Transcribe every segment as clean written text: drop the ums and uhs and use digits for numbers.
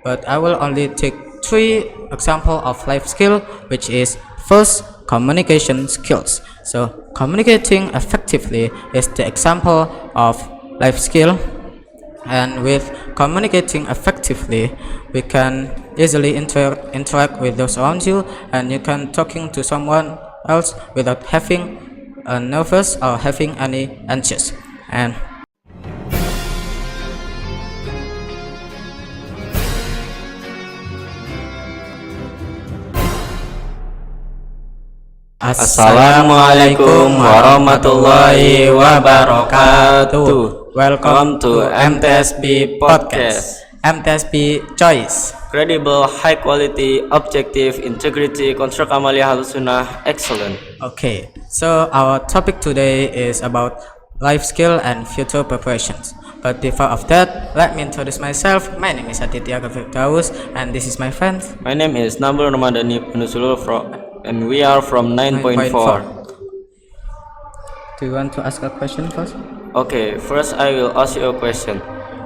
but I will only take three example of life skill, which is first communication skills. So communicating effectively is the example of life skill, and with communicating effectively we can easily interact with those around you, and you can talking to someone else without having nervous or having any anxious. And Assalamualaikum warahmatullahi wabarakatuh. Welcome to MTSB Podcast. MTSB Choice. Credible, high quality, objective, integrity, construct amalia halusunah, excellent. Okay, so our topic today is about life skill and future preparations. But before of that, let me introduce myself. My name is Aditya Gavitaus, and this is my friend. My name is Nabul Ramadhani Penusulul and we are from 9.4. Do you want to ask a question first? Okay, first I will ask you a question.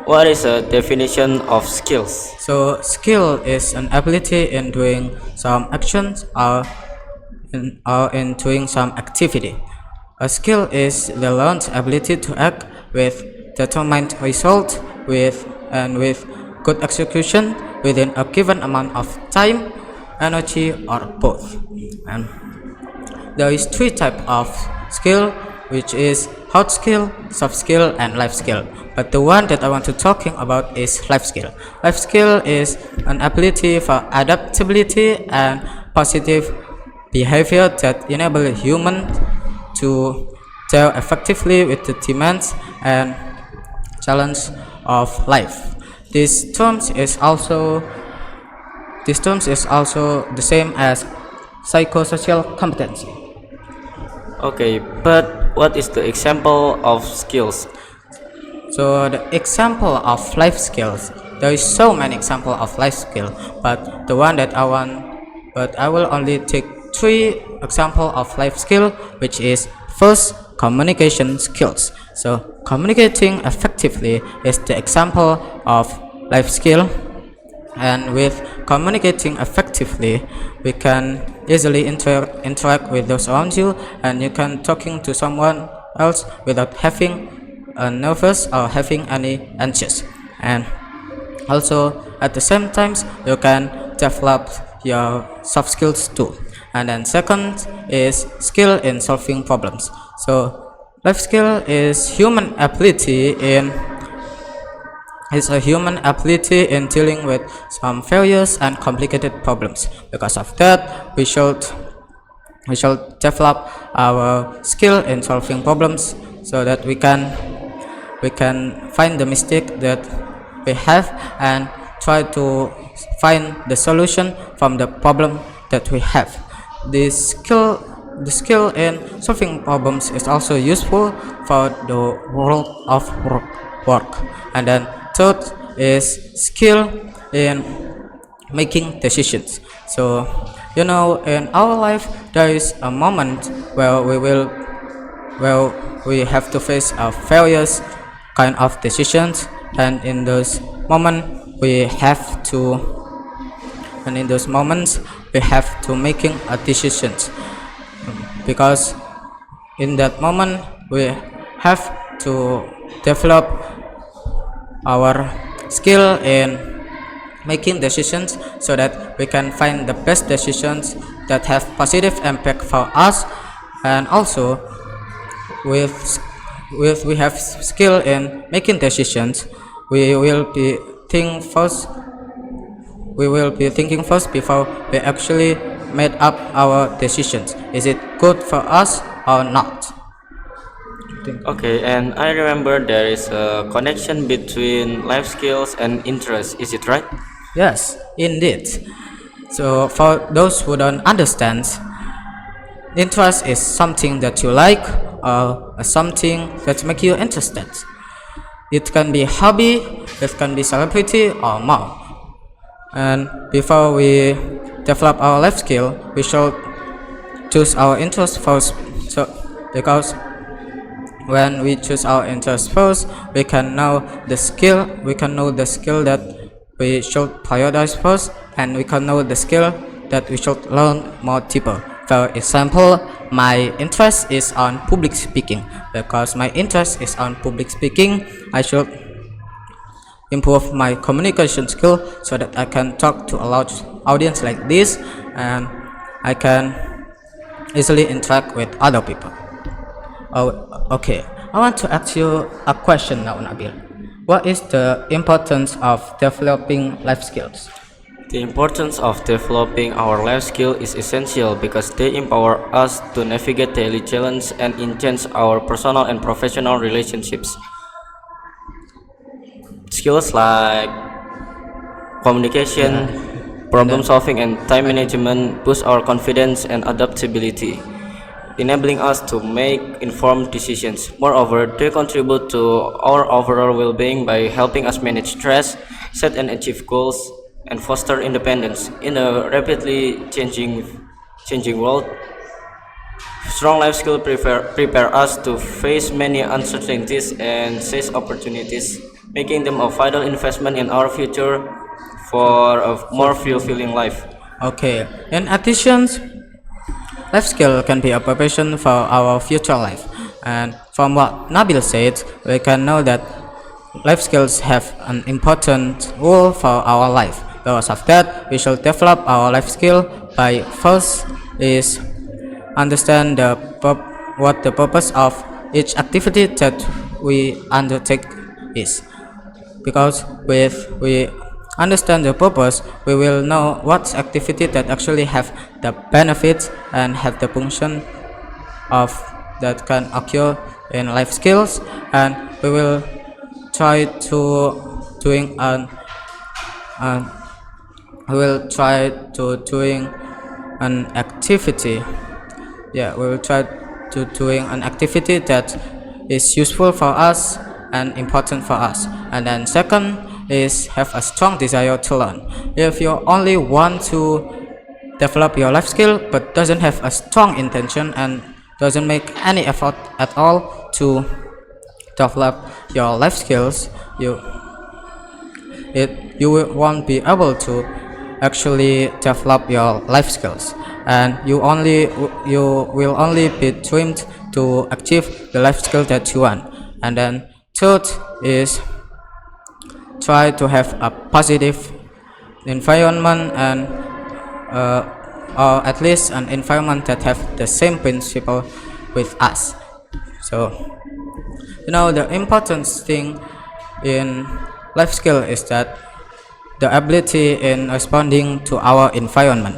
What is a definition of skills? So skill is an ability in doing some actions or in doing some activity. A skill is the learned ability to act with determined result with good execution within a given amount of time, energy, or both. And there is three types of skill, which is hard skill, soft skill, and life skill. But the one that I want to talking about is life skill. Life skill is an ability for adaptability and positive behavior that enable a human to deal effectively with the demands and challenge of life. This terms is also the same as psychosocial competency. Okay, but what is the example of skills? So the example of life skills, there is so many example of life skill, but the one that I will only take three example of life skill, which is first communication skills. So communicating effectively is the example of life skill, and with communicating effectively we can easily interact with those around you, and you can talking to someone else without having nervous or having any anxious. And also at the same times you can develop your soft skills too. And then second is skill in solving problems. So life skill is a human ability in dealing with some various and complicated problems. Because of that, we should develop our skill in solving problems, so that we can find the mistake that we have and try to find the solution from the problem that we have. The skill in solving problems is also useful for the world of work. And then third is skill in making decisions. So in our life there is a moment where we have to face various kind of decisions, and in those moments we have to making a decisions, because in that moment we have to develop our skill in making decisions, so that we can find the best decisions that have positive impact for us. And also with we have skill in making decisions, we will be thinking first before we actually made up our decisions. Is it good for us or not? Okay, and I remember there is a connection between life skills and interest. Is it right? Yes, indeed. So for those who don't understand, interest is something that you like or something that make you interested. It can be hobby, it can be celebrity, or more. And before we develop our life skill, we should choose our interest first. So because when we choose our interest first, we can know the skill that we should prioritize first, and we can know the skill that we should learn more deeper. For example, my interest is on public speaking. Because my interest is on public speaking, I should improve my communication skill so that I can talk to a large audience like this, and I can easily interact with other people. Oh, okay. I want to ask you a question now, Nabil. What is the importance of developing life skills? The importance of developing our life skill is essential because they empower us to navigate daily challenges and enhance our personal and professional relationships. Skills like communication, problem solving, and time management boost our confidence and adaptability, enabling us to make informed decisions. Moreover, they contribute to our overall well-being by helping us manage stress, set and achieve goals, and foster independence in a rapidly changing world. Strong life skills prepare us to face many uncertainties and seize opportunities, making them a vital investment in our future for a more fulfilling life. Okay. In addition, life skill can be a preparation for our future life. And from what Nabil said, we can know that life skills have an important role for our life. Because of that, we should develop our life skill by first is understand what the purpose of each activity that we undertake is. Because if we understand the purpose, we will know what activity that actually have the benefits and have the function of that can occur in life skills, and we will try to doing doing an activity. Yeah, we will try to doing an activity that is useful for us and important for us. And then second is have a strong desire to learn. If you only want to develop your life skill but doesn't have a strong intention and doesn't make any effort at all to develop your life skills, you won't be able to actually develop your life skills, and you will only be trained to achieve the life skill that you want. And then third is try to have a positive environment, and or at least an environment that have the same principle with us. So the important thing in life skill is that the ability in responding to our environment.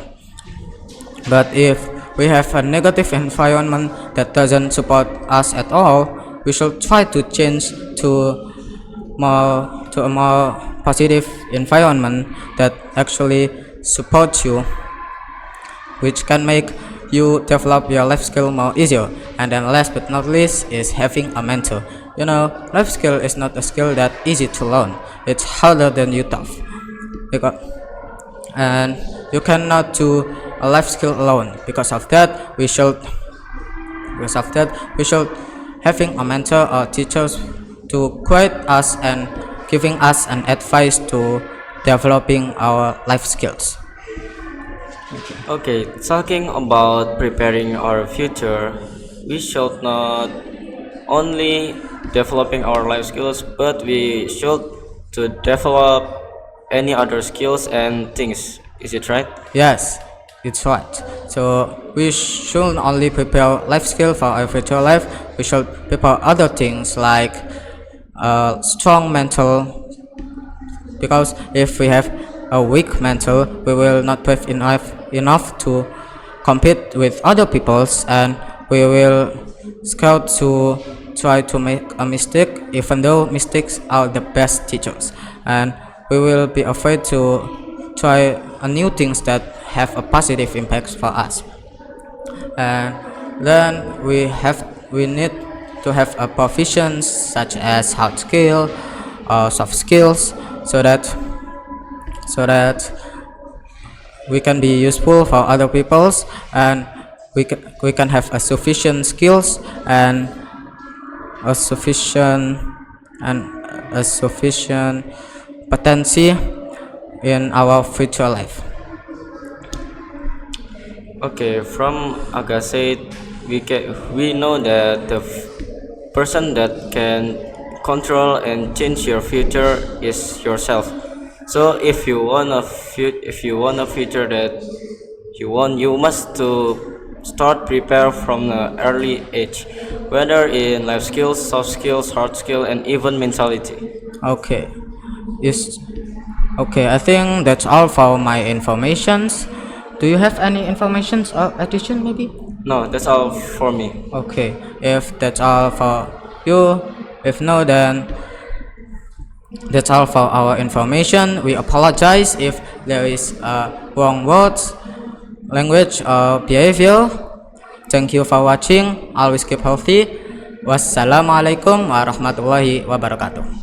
But if we have a negative environment that doesn't support us at all, we should try to change to a more positive environment that actually supports you, which can make you develop your life skill more easier. And then last but not least is having a mentor. Life skill is not a skill that easy to learn. It's harder than you thought. And you cannot do a life skill alone. Because of that, we should having a mentor or teachers to guide us and giving us an advice to developing our life skills. Okay, talking about preparing our future, we should not only developing our life skills, but we should to develop any other skills and things. Is it right? Yes, it's right. So we shouldn't only prepare life skill for our future life. We should prepare other things like strong mental. Because if we have a weak mental, we will not have enough to compete with other peoples, and we will scared to try to make a mistake, even though mistakes are the best teachers. And we will be afraid to try new things that have a positive impact for us. And then we need to have a proficiency such as hard skill or soft skills, so that we can be useful for other peoples, and we can have a sufficient skills and a sufficient potential in our future life. Okay, from Agassiz, we know that the person that can control and change your future is yourself. So if you want a future that you want, you must to start prepare from the early age, whether in life skills, soft skills, hard skill, and even mentality. Okay. Is okay, I think that's all for my informations. Do you have any informations or addition maybe? No, that's all for me. Okay, if that's all for you, if no, then that's all for our information. We apologize if there is wrong words, language, or behavior. Thank you for watching. Always keep healthy. Wassalamualaikum warahmatullahi wabarakatuh.